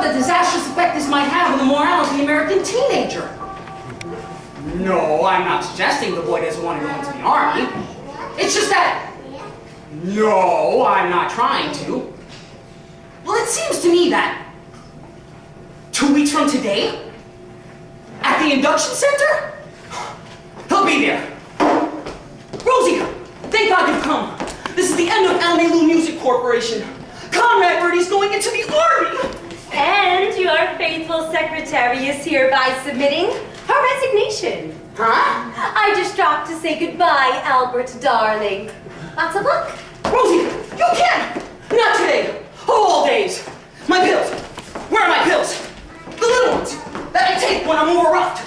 about the disastrous effect this might have on the morale of the American teenager. No, I'm not suggesting the boy doesn't want to go into the army. It's just that... No, I'm not trying to. Well, it seems to me that 2 weeks from today, at the induction center, he'll be there. Rosie, thank God you've come. This is the end of Almalu Music Corporation. Comrade Birdie's going into the army. And your faithful secretary is hereby submitting her resignation. Huh? I just dropped to say goodbye, Albert, darling. Lots of luck. Rosie, you can't! Not today. All days. My pills. Where are my pills? The little ones that I take when I'm overruffed.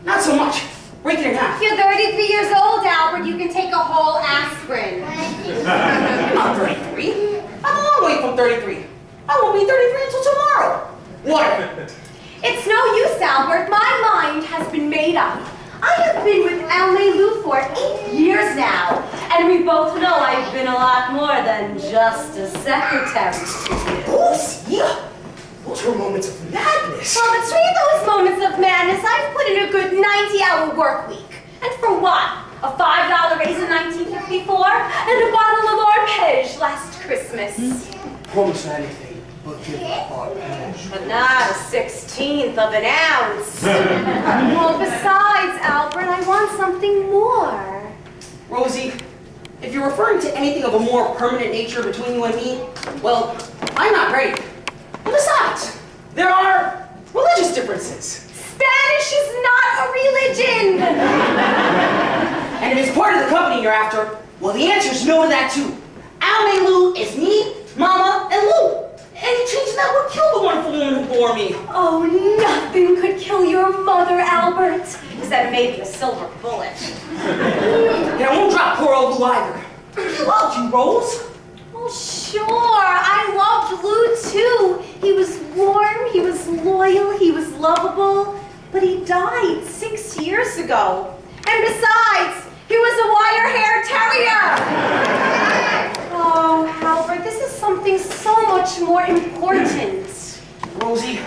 Not so much. Break it in half. You're 33 years old, Albert. You can take a whole aspirin. I'm not 33. I'm a long way from 33. I won't be 33 until tomorrow. Water. It's no use, Albert. My mind has been made up. I have been with Almalu for 8 years now, and we both know I've been a lot more than just a secretary to you. Rosie, those were moments of madness. Well, between those moments of madness, I've put in a good 90-hour work week. And for what? A $5 raise in 1954 and a bottle of arpège last Christmas. Promise anything but give up arpège. But not a 16th of an ounce. Well, besides, Albert, I want something more. Rosie, if you're referring to anything of a more permanent nature between you and me, well, I'm not ready. And besides, there are religious differences. Spanish is not a religion. And if it's part of the company you're after, well, the answer's no to that too. Almalu is me, Mama, and Lou. Any change in that would kill the wonderful woman who bore me. Oh, nothing could kill your mother, Albert. Except maybe a silver bullet. And I won't drop poor old Lou either. He loved you, Rose. Oh, sure. I loved Lou, too. He was warm, he was loyal, he was lovable. But he died 6 years ago. And besides, he was a wire-haired terrier. Oh, Albert, this is something so much more important. Rosie,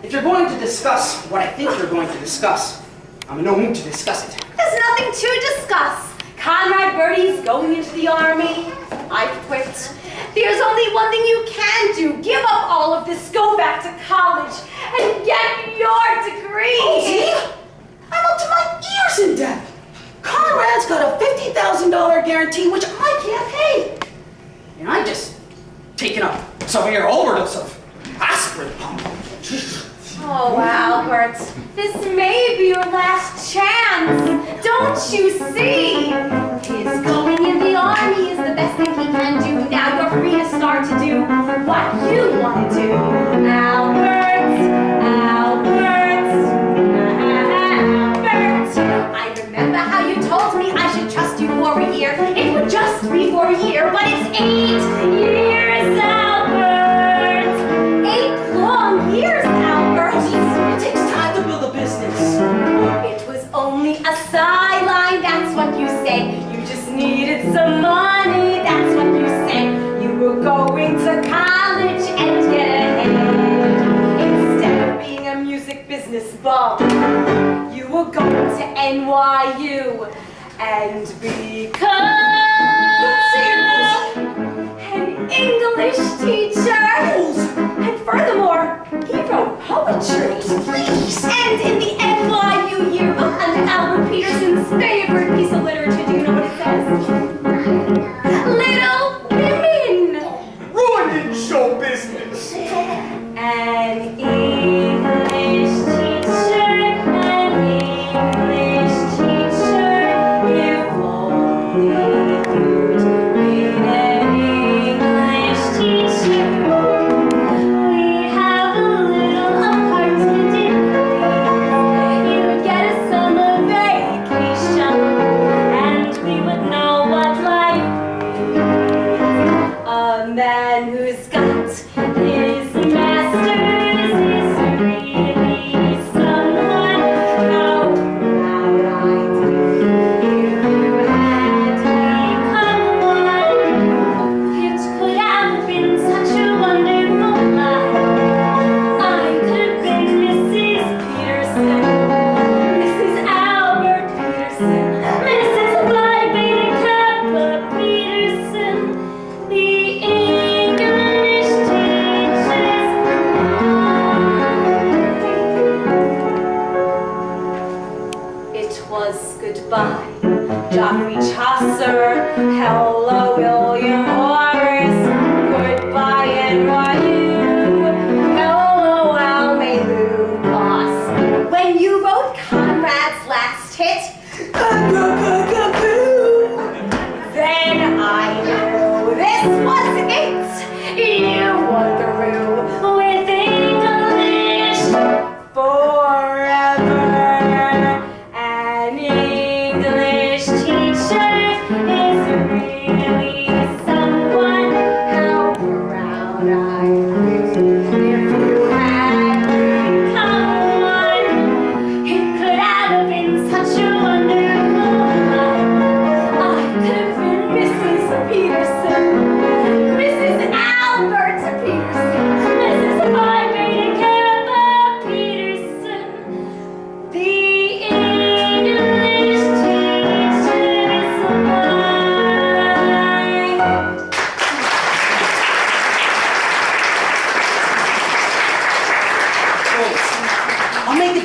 if you're going to discuss what I think you're going to discuss, I'm in no mood to discuss it. There's nothing to discuss. Comrade Birdie's going into the army. I've quit. There's only one thing you can do. Give up all of this, go back to college, and get your degree. Rosie, I'm up to my ears in debt. Conrad's got a $50,000 guarantee, which I can't pay. And I'm just taking a severe overdose of aspirin pump. Oh, Albert, this may be your last chance. Don't you see? His going in the army is the best thing he can do. Now you're free to start to do what you want to do. Albert, I remember how you told me I should trust you for a year. It would just be for a year, but it's 8 years, Albert. 8 long years, Albert. It takes time to build a business. It was only a sideline, that's what you said. You just needed some money, that's what you said. You were going to college and get ahead. Instead of being a music business bum, you were going to NYU and become an English teacher. And furthermore, he wrote poetry. And in the NYU yearbook, under Albert Peterson's favorite piece of literature, do you know what it says? Little Women. Ruined in show business. An English teacher, an English teacher, if only you'd been an English teacher. We'd have a little apartment in Greece. You'd get a summer vacation, and we would know what life is. A man who's got his master's is really someone. How proud I'd be if you had become one. It could have been such a wonderful life.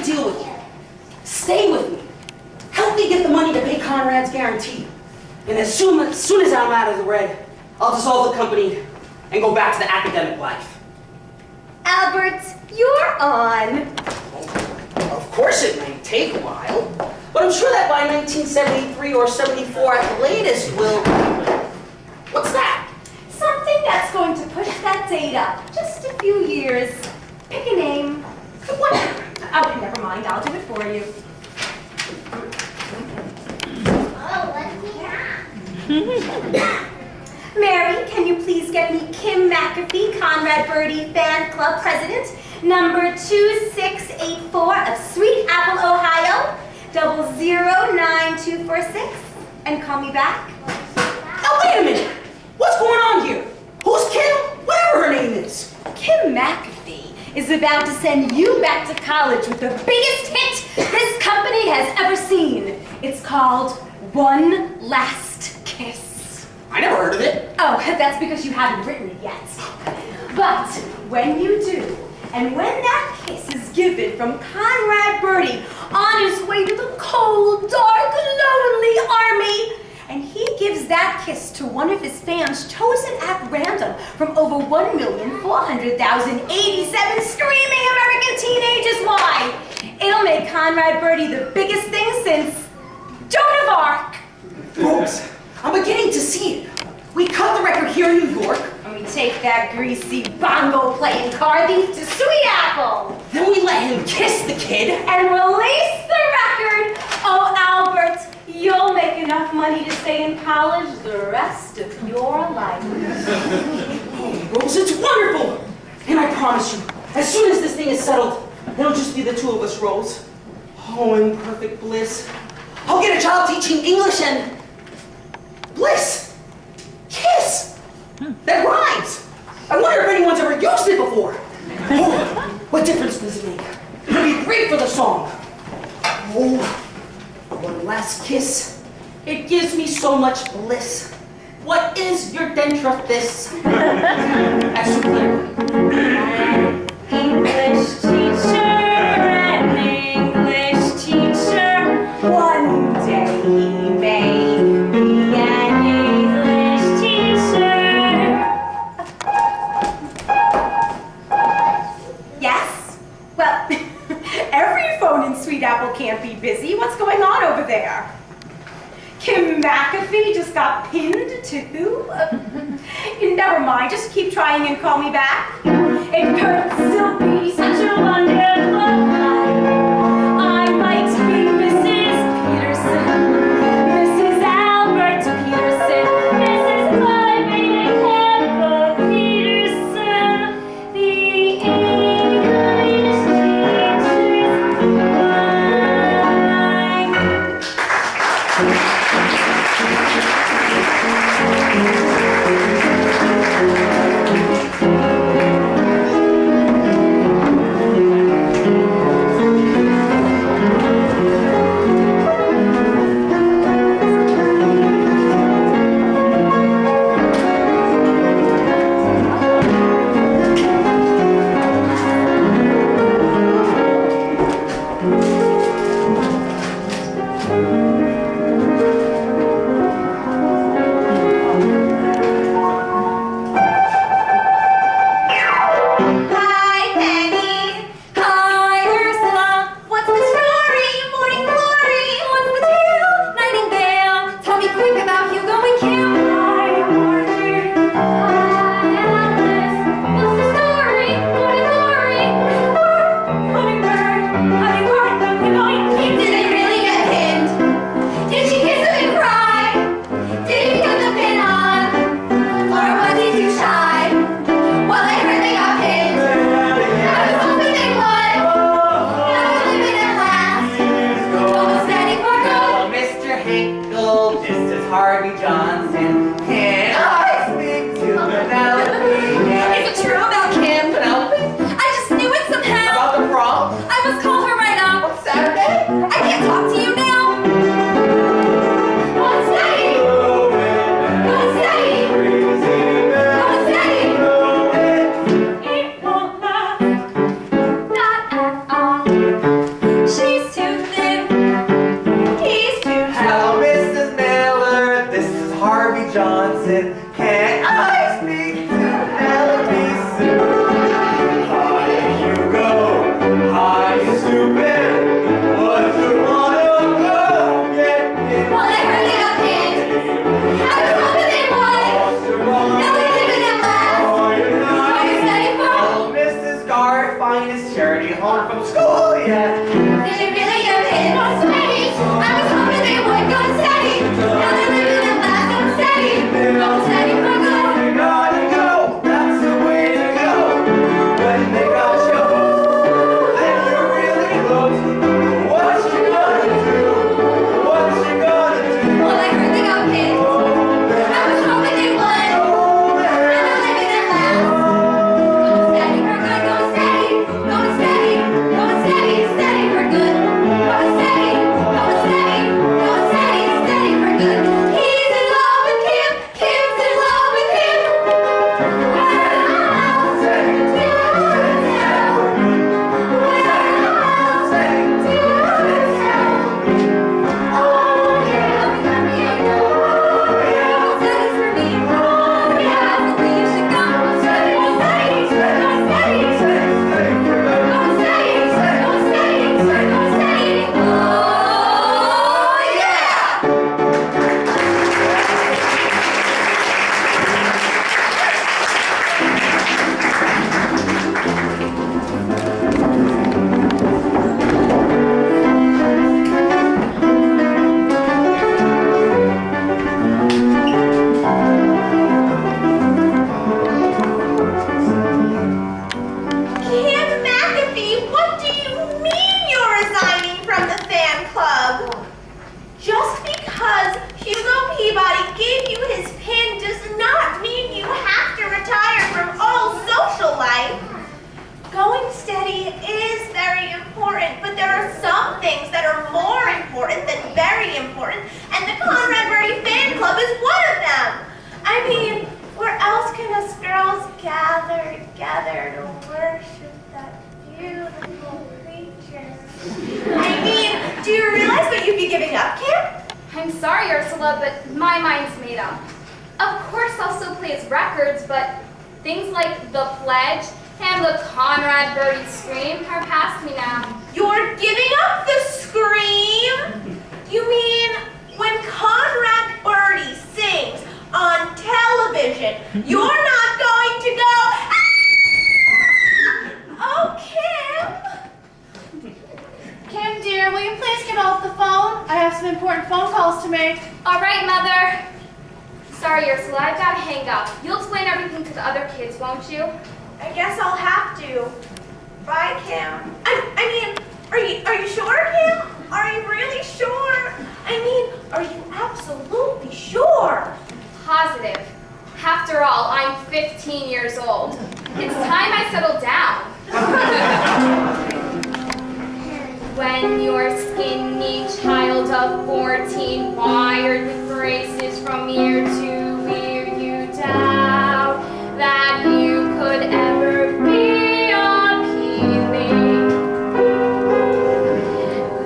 deal with you. Stay with me. Help me get the money to pay Conrad's guarantee. And as soon as I'm out of the red, I'll dissolve the company and go back to the academic life. Albert, you're on. Of course it may take a while, but I'm sure that by 1973 or 74 at the latest we'll... What's that? Something that's going to push that date up just a few years. Pick a name. What? Oh, never mind. I'll do it for you. Mary, can you please get me Kim McAfee, Conrad Birdie Fan Club President, number 2684 of Sweet Apple, Ohio, 009246, and call me back? Oh, wait a minute! What's going on here? Who's Kim? Whatever her name is. Kim McAfee is about to send you back to college with the biggest hit this company has ever seen. It's called One Last Kiss. I never heard of it. Oh, that's because you haven't written it yet. But when you do, and when that kiss is given from Conrad Birdie on his way to the cold, dark, lonely army, and he gives that kiss to one of his fans chosen at random from over 1,400,087 screaming American teenagers, why? It'll make Conrad Birdie the biggest thing since Joan of Arc. Rose, I'm beginning to see it. We cut the record here in New York. And we take that greasy bongo-playing car thief to Sweet Apple. Then we let him kiss the kid. And release the record. Oh, Albert, you'll make enough money to stay in college the rest of your life. Oh, Rose, it's wonderful. And I promise you, as soon as this thing is settled, it'll just be the two of us, Rose. Oh, in perfect bliss. I'll get a job teaching English and... bliss. Kiss. That rhymes. I wonder if anyone's ever used it before. Oh, what difference does it make? It'll be great for the song. Oh, one last kiss. It gives me so much bliss. What is your dentrifice? That's so clear. English teacher, an English teacher. One day he may be an English teacher. Yes? Well, every phone in Sweet Apple can't be busy. What's going on over there? Kim McAfee just got pinned too? Never mind, just keep trying and call me back. It could still be such a wonderful life. I might be Mrs. Peterson, Mrs. Albert Peterson, Mrs. Clyde Campbell Peterson, the English teacher's wife. important than very important, and the Conrad Birdie fan club is one of them. I mean, where else can us girls gather together to worship that beautiful creature? I mean, do you realize what you'd be giving up, Kim? I'm sorry, Ursula, but my mind's made up. Of course I'll still play his records, but things like The Pledge and the Conrad Birdie Scream are past me now. You're giving up the scream? You mean when Conrad Birdie sings on television, you're not going to go, "Ah!" Oh, Kim! Kim, dear, will you please get off the phone? I have some important phone calls to make. All right, Mother. Sorry, Ursula, I've got to hang up. You'll explain everything to the other kids, won't you? I guess I'll have to. Bye, Kim. I mean, are you sure, Kim? Are you really sure? I mean, are you absolutely sure? Positive. After all, I'm 15 years old. It's time I settled down. When your skinny child of 14, wired with braces from ear to ear, you doubt that you could ever be appealing.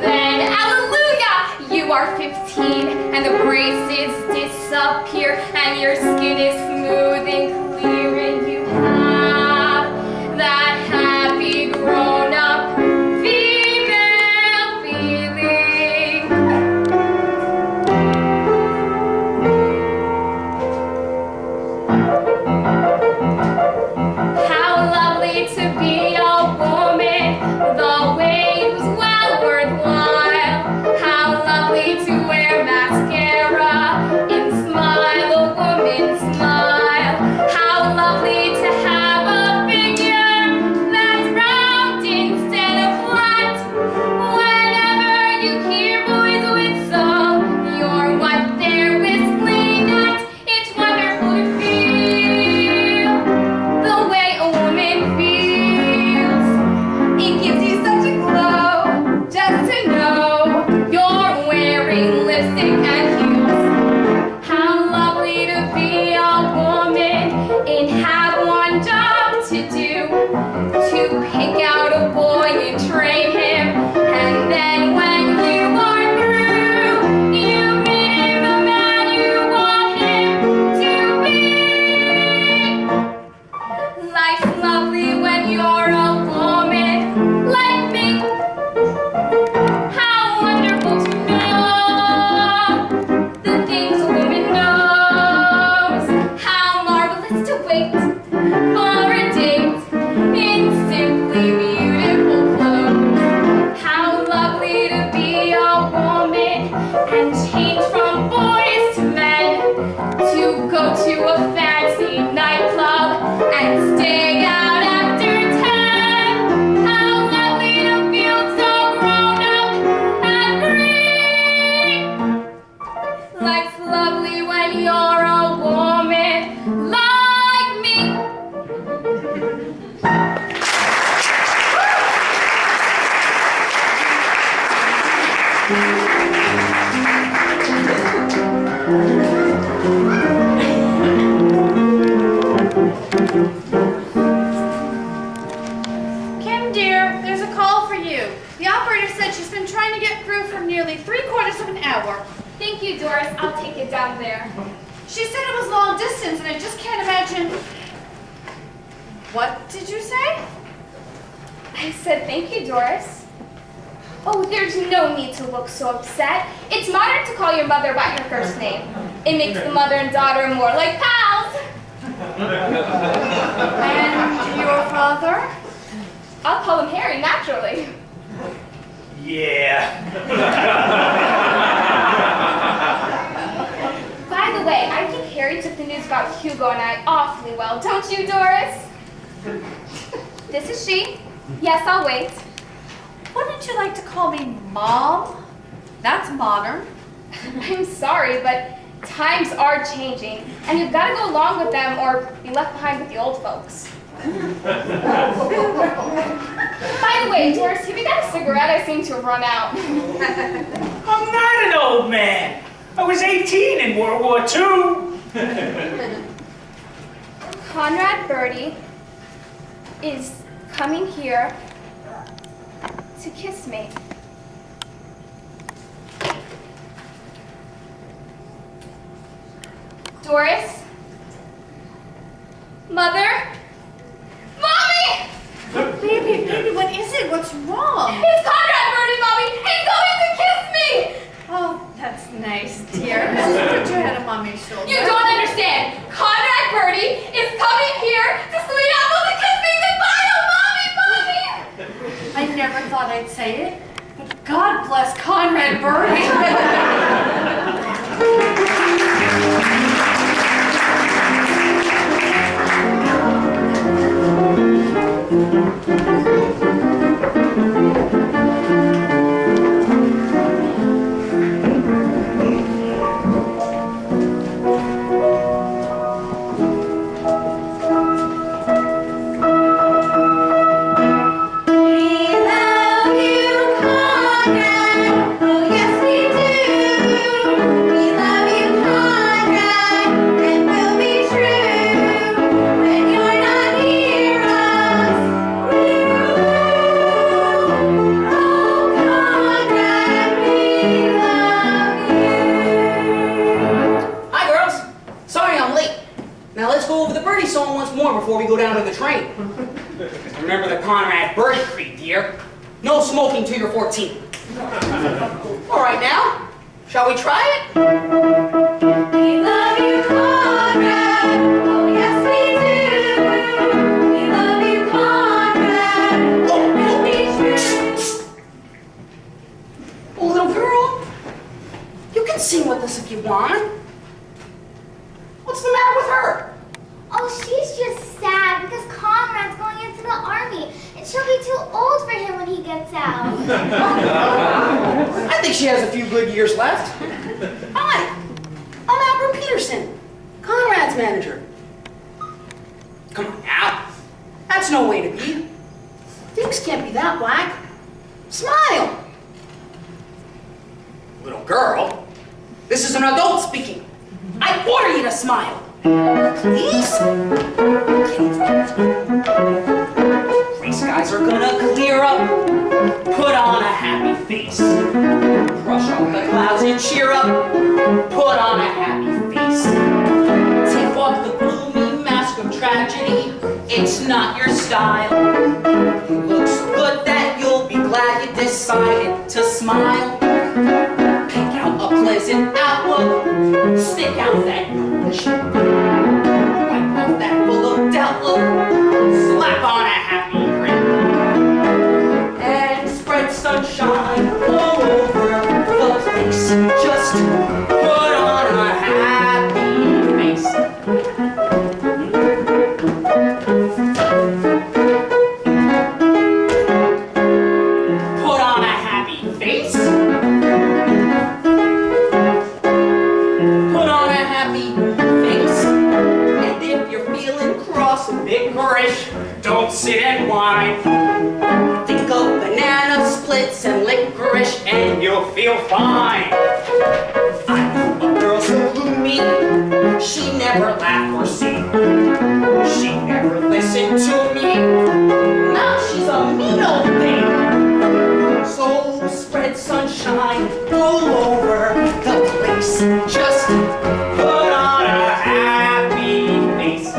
Then, hallelujah, you are 15, and the braces disappear, and your skin is smooth and clear, and you have that happy grown-up female feeling. How lovely to be a woman, the wait was well worthwhile. How lovely to wear mascara and smile, a woman smile. How lovely to have a figure that's round instead of flat. Whenever you hear boys whistle, you're what they're whistling at. It's wonderful to feel the way a woman feels. It gives you such a glow just to know you're wearing lipstick and heels. How lovely to be a woman and have one job to do, to pick out a boy and train him, and then when you are through, you meet him the man you want him to be. Life's lovely when you're a woman like me. How wonderful to know the things a woman knows. How marvelous to wait for a date in simply beautiful clothes. How lovely to be a woman and change from boys to men, to go to a fancy nightclub and stay out after 10. How lovely to feel so grown up and free. Life's lovely when you're a woman like me. Kim, dear, there's a call for you. The operator said she's been trying to get through for nearly 3/4 of an hour. Thank you, Doris. I'll take it down there. She said it was long distance, and I just can't imagine. What did you say? I said thank you, Doris. Oh, there's no need to look so upset. It's modern to call your mother by her first name. It makes the mother and daughter more like pals. And your father? I'll call him Harry, naturally. Yeah. By the way, I think Harry took the news about Hugo and I awfully well, don't you, Doris? This is she. Yes, I'll wait. Wouldn't you like to call me Mom? That's modern. I'm sorry, but times are changing, and you've got to go along with them or be left behind with the old folks. By the way, Doris, have you got a cigarette? I seem to have run out. I'm not an old man. I was 18 in World War II. Conrad Birdie is coming here to kiss me. Doris? Mother? Mommy! Baby, what is it? What's wrong? It's Conrad Birdie, Mommy! He's coming to kiss me! Oh, that's nice, dear. Just put your head on Mommy's shoulder. You don't understand. Conrad Birdie is coming here to Sweet Apple to kiss me goodbye, oh Mommy! I never thought I'd say it, but God bless Conrad Birdie. Before we go down to the train. Remember the Conrad Birdie creed, dear. No smoking till you're 14. All right now, shall we try it? We love you, Conrad. Oh, yes, we do. We love you, Conrad. And we'll be true. Oh, little girl, you can sing with us if you want. What's the matter with her? Oh, she's just sad because Conrad's going into the army, and she'll be too old for him when he gets out. I think she has a few good years left. Hi, I'm Albert Peterson, Conrad's manager. Come on now, that's no way to be. Things can't be that black. Smile. Little girl, this is an adult speaking. I order you to smile. Please? Gray skies are gonna clear up. Put on a happy face. Brush off the clouds and cheer up. Put on a happy face. Take off the gloomy mask of tragedy. It's not your style. It looks good that you'll be glad you decided to smile. Pick out a pleasant outlook. Stick out that ghoulish. Wipe off that full of doubt look. Slap on a happy grin. And spread sunshine all over the place. Just put on a happy face. Put on a happy face. Put on a happy face. And if you're feeling cross and licorice, don't sit and whine. Think of banana splits and licorice and you'll feel fine. I knew a girl so gloomy, she never laughed or sing. She never listened to me. Now she's a mean old thing. So spread sunshine all over the place. Just put on a happy face.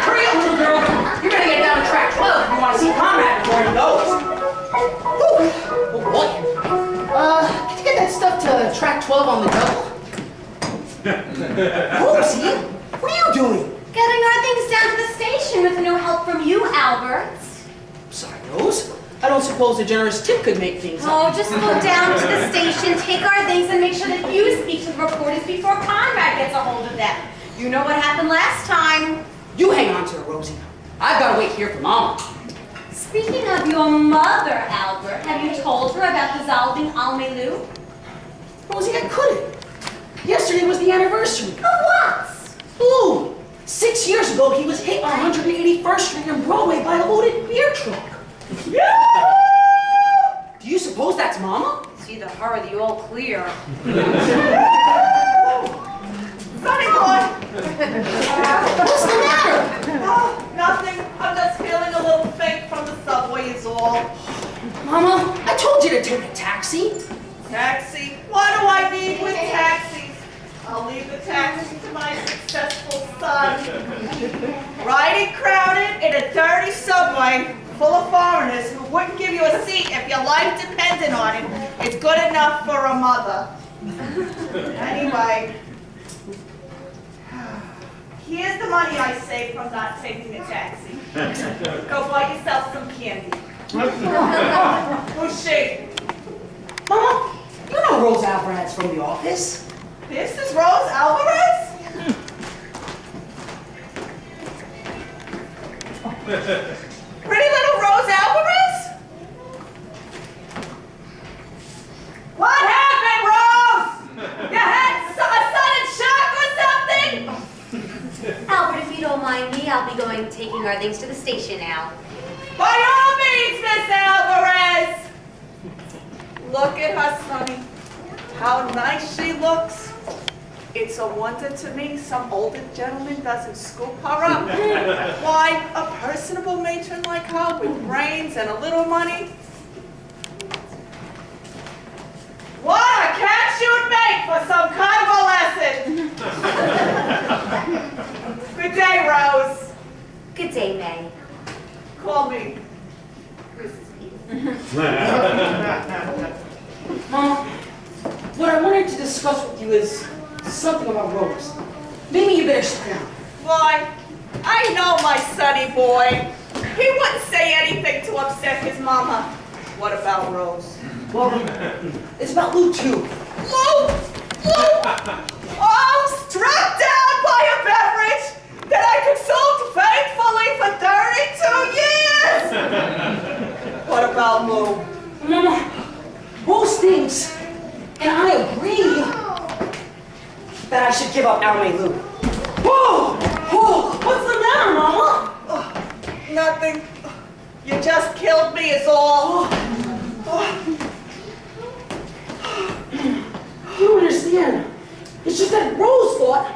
Hurry up, little girl. You're gonna get down to track 12 if you want to see Conrad before he goes. Whew. Oh boy. Can you get that stuff to track 12 on the double? Rosie, what are you doing? Getting our things down to the station with no help from you, Albert. Sorry, Rose. I don't suppose a generous tip could make things up. Oh, just go down to the station, take our things, and make sure that you speak to the reporters before Conrad gets a hold of them. You know what happened last time. You hang on to her, Rosie. I've got to wait here for Mama. Speaking of your mother, Albert, have you told her about dissolving Almelu? Rosie, I couldn't. Yesterday was the anniversary. Of what? Blue. 6 years ago, he was hit on 181st Street and Broadway by a loaded beer truck. Do you suppose that's Mama? It's either her or the all clear. Sonny boy! What's the matter? Oh, nothing. I'm just feeling a little faint from the subway is all. Mama, I told you to take a taxi. Taxi? What do I need with taxis? I'll leave the taxi to my successful son. Riding crowded in a dirty subway full of foreigners who wouldn't give you a seat if your life depended on it is good enough for a mother. Anyway, here's the money I saved from not taking a taxi. Go buy yourself some candy. Who's she? Mama, you know Rose Alvarez from the office. This is Rose Alvarez? Pretty little Rose Alvarez? What happened, Rose? You had a sudden shock or something? Albert, if you don't mind me, I'll be taking our things to the station now. By all means, Miss Alvarez! Look at her, Sonny. How nice she looks. It's a wonder to me some older gentleman doesn't scoop her up. Why, a personable matron like her with brains and a little money? What a catch you'd make for some convalescent! Good day, Rose. Good day, May. Call me. Mama, what I wanted to discuss with you is something about Rose. Maybe you better sit down. Why, I know my sonny boy. He wouldn't say anything to upset his mama. What about Rose? Well, it's about Lou, too. Lou! Lou! Oh, struck down by a beverage that I consumed faithfully for 32 years! What about Lou? Mama, Rose thinks, and I agree, that I should give up Almelu. Whoa! Whoa! What's the matter, Mama? Nothing. You just killed me is all. You don't understand. It's just that Rose thought,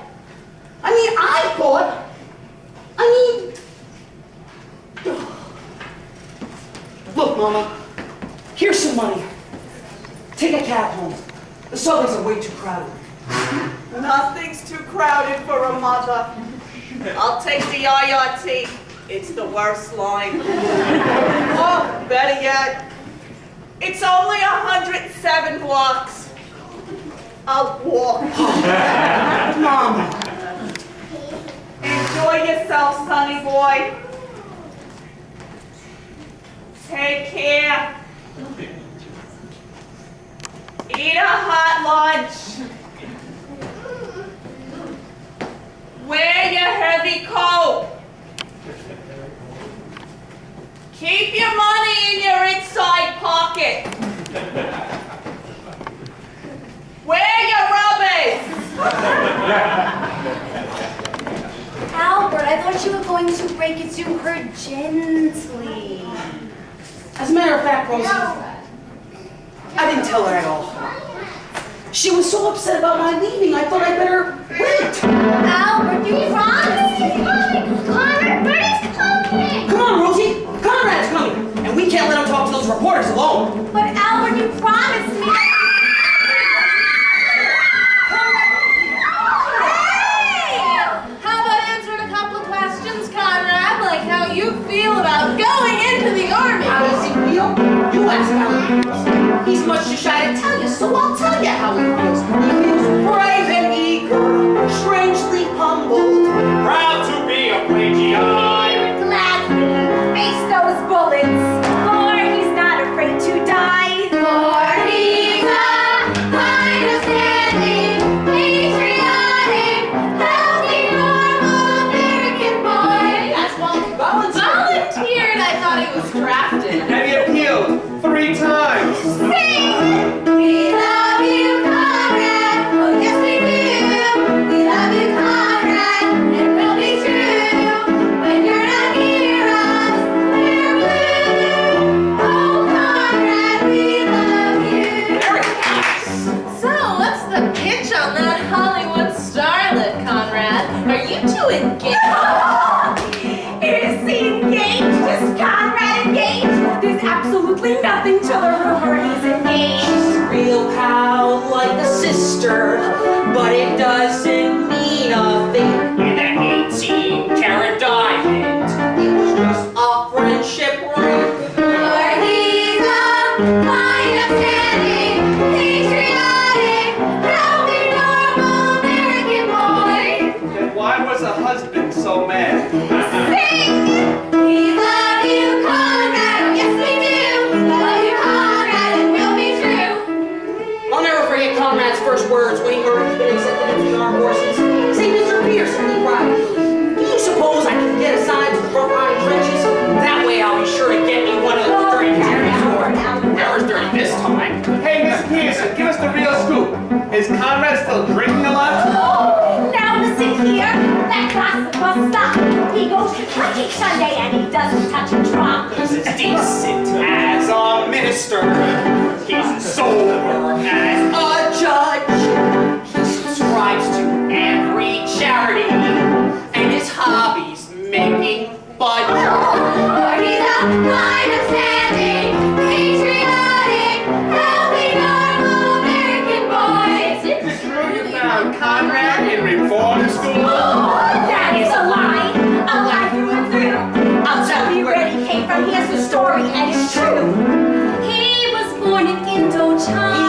Look, Mama, here's some money. Take a cab home. The subways are way too crowded. Nothing's too crowded for a mother. I'll take the IRT. It's the worst line. Oh, better yet, it's only 107 blocks. I'll walk. Mama. Enjoy yourself, sonny boy. Take care. Eat a hot lunch. Wear your heavy coat. Keep your money in your inside pocket. Wear your rubbers. Albert, I thought you were going to break it to her gently. As a matter of fact, Rosie, I didn't tell her at all. She was so upset about my leaving, I thought I'd better wait. Albert, you promised. He's coming! Conrad, Birdie's coming! Come on, Rosie. Conrad's coming. And we can't let him talk to those reporters alone. But Albert, you promised me. How about answering a couple of questions, Conrad? Like how you feel about going into the army? How does he feel? You ask how he feels. He's much too shy to tell you, so I'll tell you how he feels. He feels brave and eager, strangely humbled. Proud to be a Plagiai. He would gladly face those bullets, for he's not afraid to die. For he's a understanding, patriotic, healthy, normal American boy. That's why he volunteered. Volunteered? I thought he was drafted. And he appealed 3 times. Sing! We love you, Conrad. Oh, yes, we do. We love you, Conrad. It will be true. When you're not near us, we're blue. Oh, Conrad, we love you. Very nice. So, what's the pitch on that Hollywood starlet, Conrad? Are you two engaged? Is he engaged? Is Conrad engaged? There's absolutely nothing to the rumor he's engaged. Real pal, like a sister, but it doesn't mean a thing. In an 18-carat diamond, it was just a friendship ring. For he's a kind of standing, patriotic, healthy, normal American boy. Then why was the husband so mad? Sing! We love you, Conrad. Yes, we do. We love you, Conrad. It will be true. I'll never forget Conrad's first words when he heard he'd been accepted into the armed forces. Say, Mr. Pearson, he cried, do you suppose I can get assigned to the front line trenches? That way I'll be sure to get me one of those dirty carries. Ours dirty this time. Hey, Miss Pearson, give us the real scoop. Is Conrad still drinking a lot? Now listen here, that gossip must stop. He goes to church each Sunday and he doesn't touch a drop. He's as decent as a minister. He's as sober as a judge. He subscribes to every charity. And his hobby's making fudge. For he's a kind of standing, patriotic, healthy, normal American boy. True, you found Conrad in reform school? That is a lie through and through. I'll tell you where he came from. Here's the story, and it's true. He was born in Indochina. He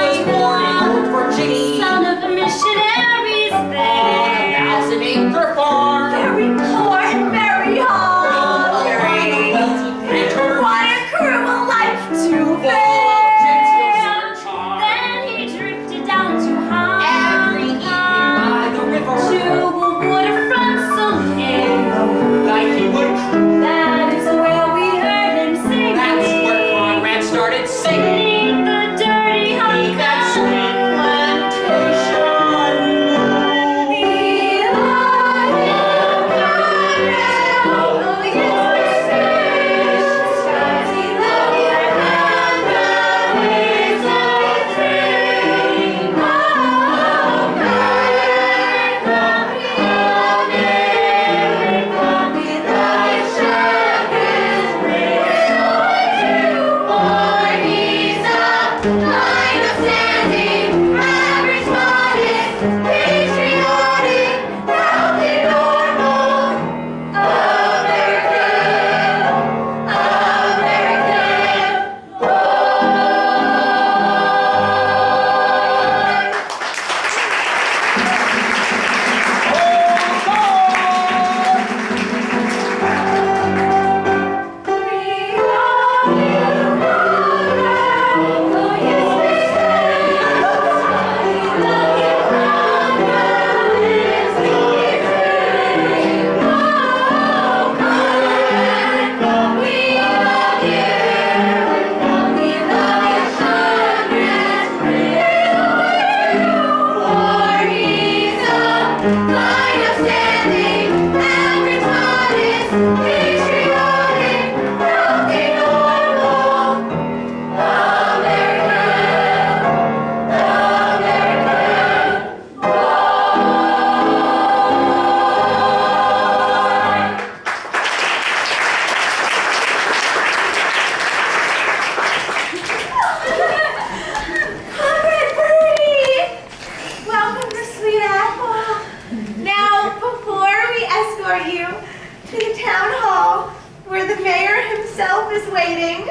was born in Old Virginia. Son of the missionaries On there. a 1,000-acre farm. Very poor and very hungry. What a cruel life to bear. Then he drifted down to Every evening by the river. to a waterfront saloon. Like he would. That is where we heard him singing. That's where Conrad started singing. The dirty Leave that sweet plantation. We love you, Conrad. Oh, yes, we do. We love you, Conrad. It's always true. Oh, Conrad, come we love you. Come we love you, Shepherds. It's always true. For he's a kind of standing, average, modest, patriotic, healthy, normal, American boy. Kind of standing, average, modest, patriotic, healthy, normal, American boy. Conrad, Birdie! Welcome to Sweet Apple. Now, before we escort you to the town hall where the mayor himself is waiting,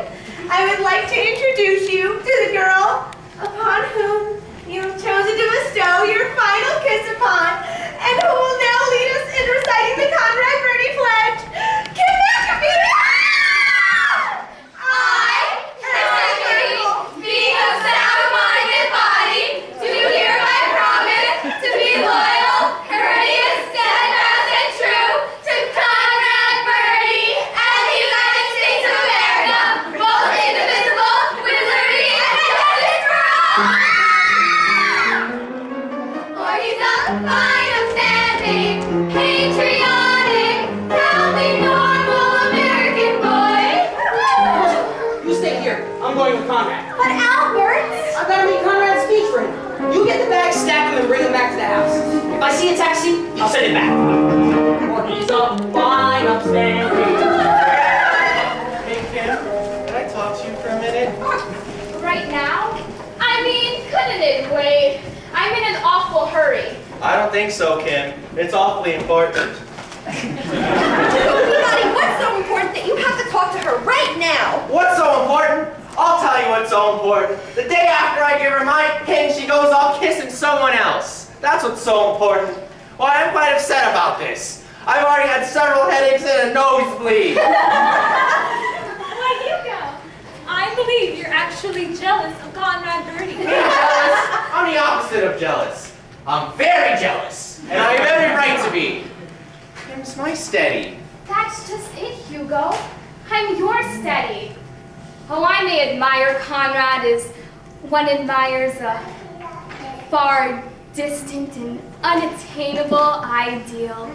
I would like to introduce you to the girl upon whom you have chosen to bestow your final kiss upon, and who will now lead us in reciting the Conrad Birdie Pledge. Give back to me! I, being of sound-minded body, do hereby promise to be loyal, courteous, steadfast, and true to Conrad Birdie and the United States of going with Conrad. But Albert! I've got to make Conrad's speech for him. You get the bag, stack them, and bring them back to the house. If I see a taxi, I'll send it back. Or he's up fine upstairs. Hey, Kim, can I talk to you for a minute? Right now? I mean, couldn't it wait? I'm in an awful hurry. I don't think so, Kim. It's awfully important. Peabody, what's so important that you have to talk to her right now? What's so important? I'll tell you what's so important. The day after I give her my pin, she goes off kissing someone else. That's what's so important. Why, I'm quite upset about this. I've already had several headaches and a nosebleed. Why, Hugo, I believe you're actually jealous of Conrad Birdie. Being jealous? I'm the opposite of jealous. I'm very jealous. And I have every right to be. Kim's my steady. That's just it, Hugo. I'm your steady. Oh, I may admire Conrad as one admires a far distant and unattainable ideal.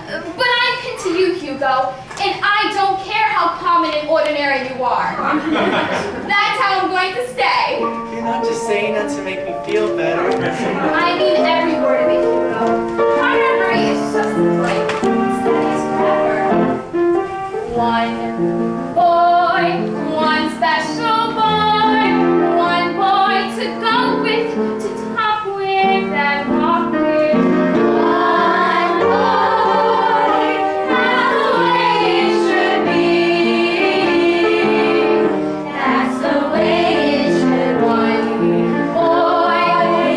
But I'm pinned to you, Hugo, and I don't care how common and ordinary you are. That's how I'm going to stay. You're not just saying that to make me feel better. I mean every word of it, Hugo. Conrad Birdie is just like studies forever. One boy, one special boy, one boy to go with, to talk with and walk with. One boy, that's the way it should be. That's the way it should be. One boy,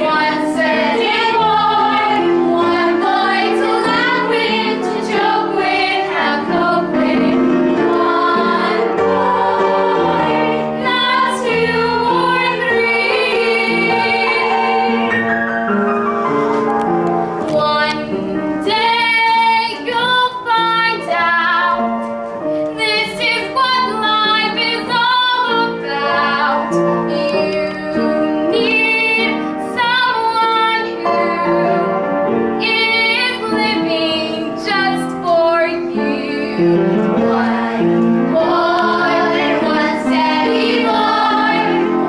one steady boy, one boy to laugh with, to joke with, have coke with. One boy, not two or three. One day you'll find out this is what life is all about. You need someone who is living just for you. One boy, one steady boy,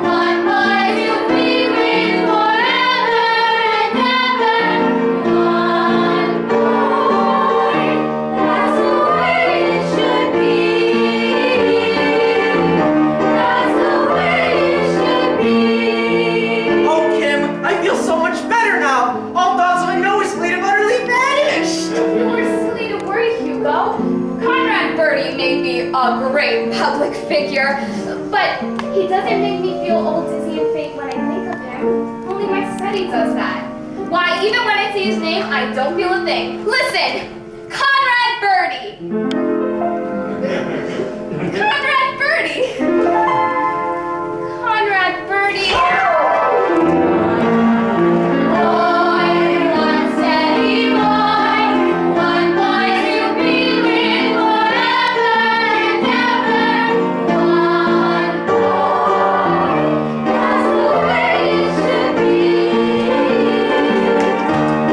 one boy to be with forever and ever. One boy, that's the way it should be. That's the way it should be. Oh, Kim, I feel so much better now. All thoughts of a nosebleed have utterly vanished. You're silly to worry, Hugo. Conrad Birdie may be a great public figure, but he doesn't make me feel old, dizzy, and faint when I think of him. Only my study does that. Why, even when I see his name, I don't feel a thing. Listen! Conrad Birdie! Conrad Birdie! Conrad Birdie! Boy, one steady boy, one boy to be with forever and ever. One boy, that's the way it should be.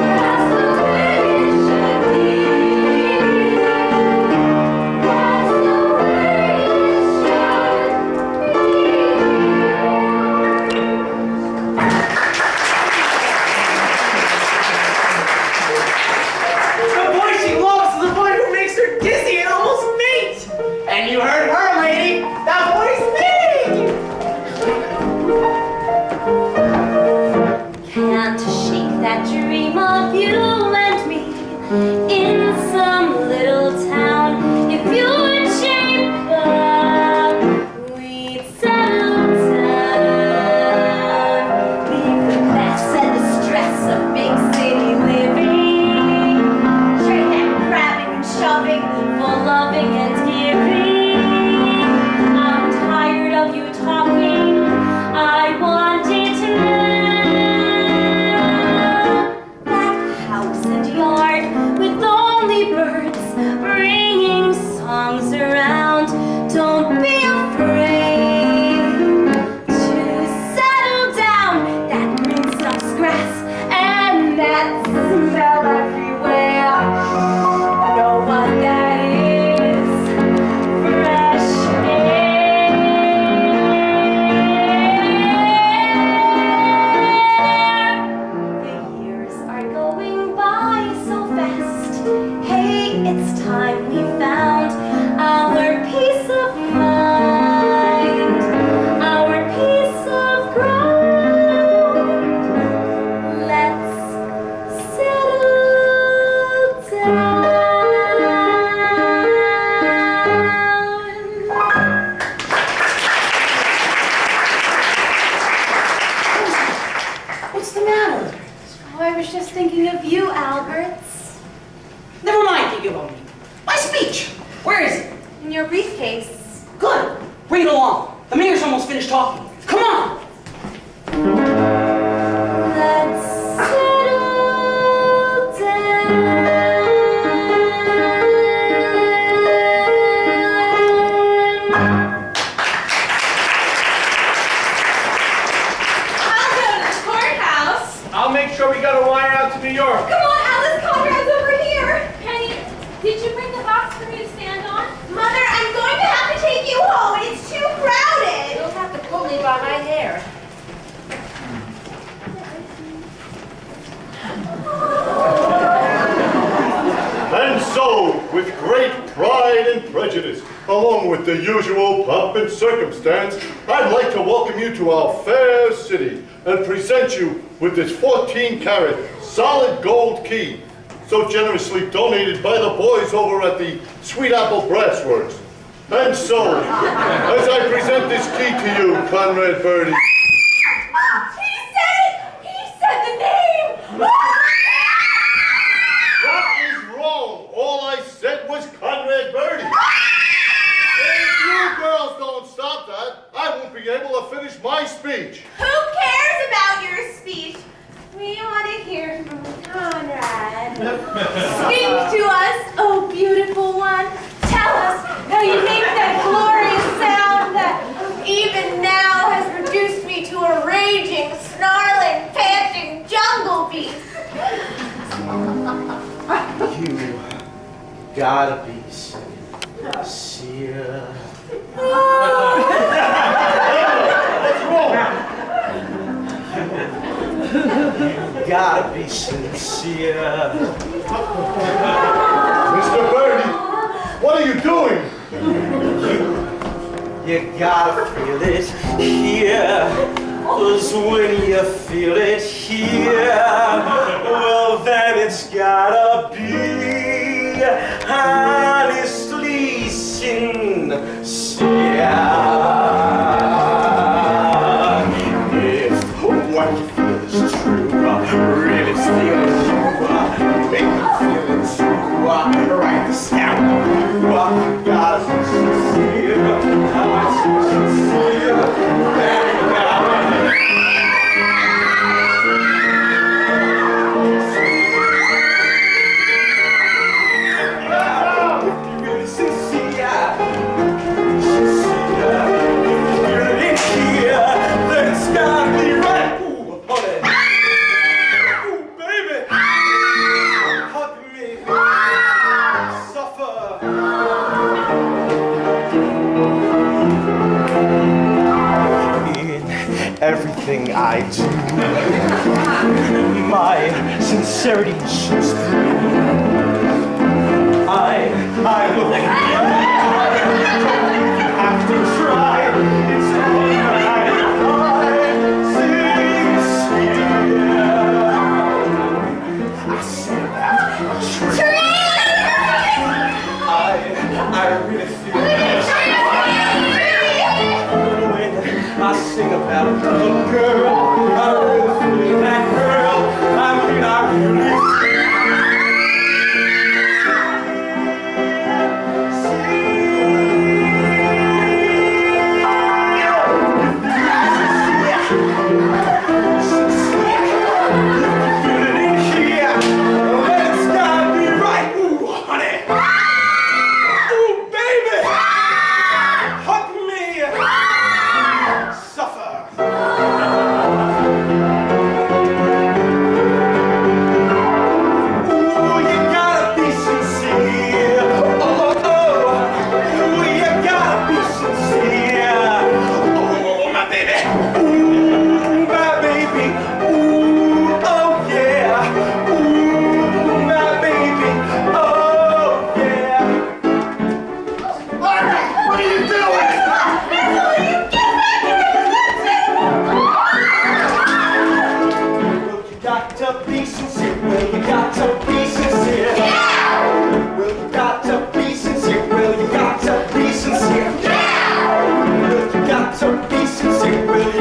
That's the way it should be. just thinking of you, Albert. Never mind, you give on me. My speech. Where is it? In your briefcase. Good. Bring it along. The mayor's almost finished talking. Come on. Let's settle down. I'll go to the courthouse. I'll make sure we got a wire out to New York. Come on, Alice, Conrad's over here. Penny, did you bring the box for me to stand on? Mother, I'm going to have to take you home. It's too crowded. You'll have to pull me by my hair. And so, with great pride and prejudice, along with the usual pomp and circumstance, I'd like to welcome you to our fair city and present you with this 14-karat solid gold key, so generously donated by the boys over at the Sweet Apple Brass Works. And so, as I present this key to you, Conrad Birdie, He said the name. what is wrong? All I said was Conrad Birdie. If you girls don't stop that, I won't be able to finish my speech. Who cares about your speech? We want to hear from Conrad. Speak to us, oh beautiful one. Tell us how you make that glorious sound that even now has reduced me to a raging, snarling, panting jungle beast. You gotta be sincere. What's wrong? You gotta be sincere. Mr. Birdie, what are you doing? You gotta feel it here. 'Cause when you feel it here, well then it's gotta be honestly sincere. If what you feel is true, really feel it you, make me feel it too, write this down. You gotta be sincere, sincere, then you gotta everything I do, my sincerity shines through. I will let you have to try. It's all right. I sing about I really feel I sing about a little girl, I really feel that girl, I mean I really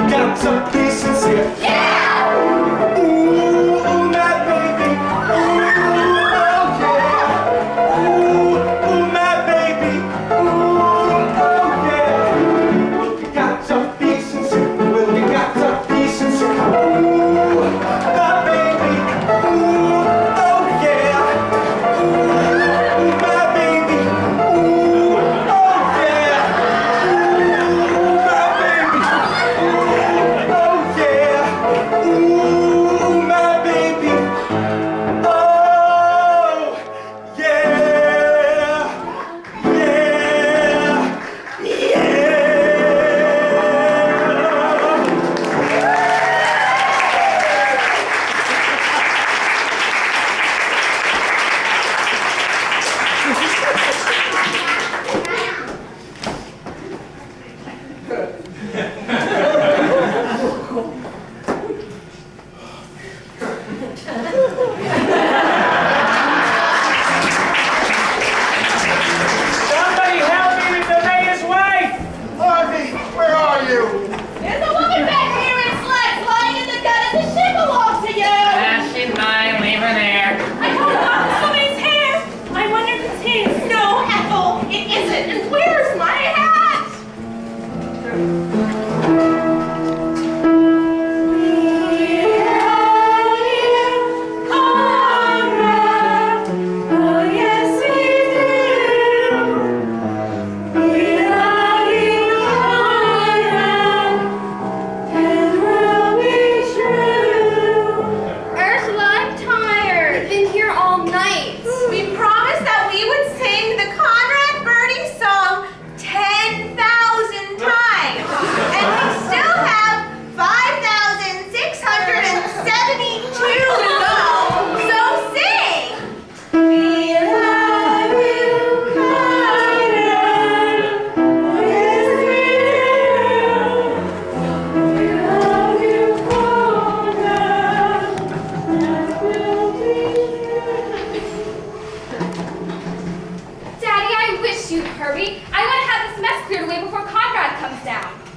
got to be sincere. Yeah! Ooh, that baby.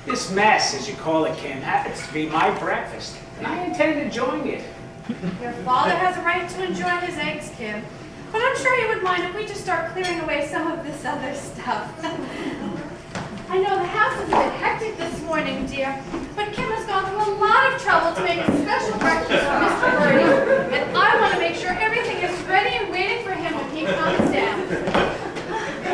This mess, as you call it, Kim, happens to be my breakfast, and I intend enjoying it. Your father has a right to enjoy his eggs, Kim. But I'm sure he would mind if we just start clearing away some of this other stuff. I know the house is a bit hectic this morning, dear, but Kim has gone through a lot of trouble to make a special breakfast for Mr. Birdie, and I want to make sure everything is ready and waiting for him when he comes down.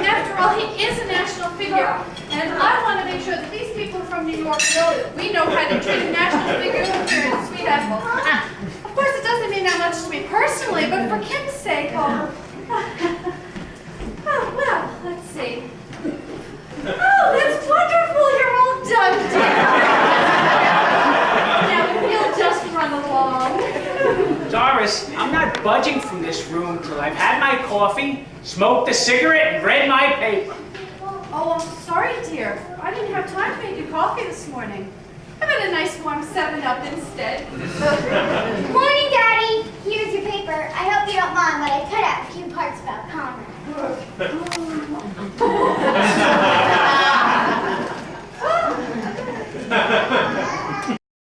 After all, he is a national figure, and I want to make sure that these people from New York know that we know how to treat a national figure here in Sweet Apple. Of course, it doesn't mean that much to me personally, but for Kim's sake, oh, well, let's see. Oh, that's wonderful! You're all done, dear. Now we'll just run along. Doris, I'm not budging from this room till I've had my coffee, smoked a cigarette, and read my paper. Oh, I'm sorry, dear. I didn't have time to make you coffee this morning. I've had a nice warm 7-Up instead. Morning, Daddy. Here's your paper. I hope you don't mind, but I cut out a few parts about Conrad.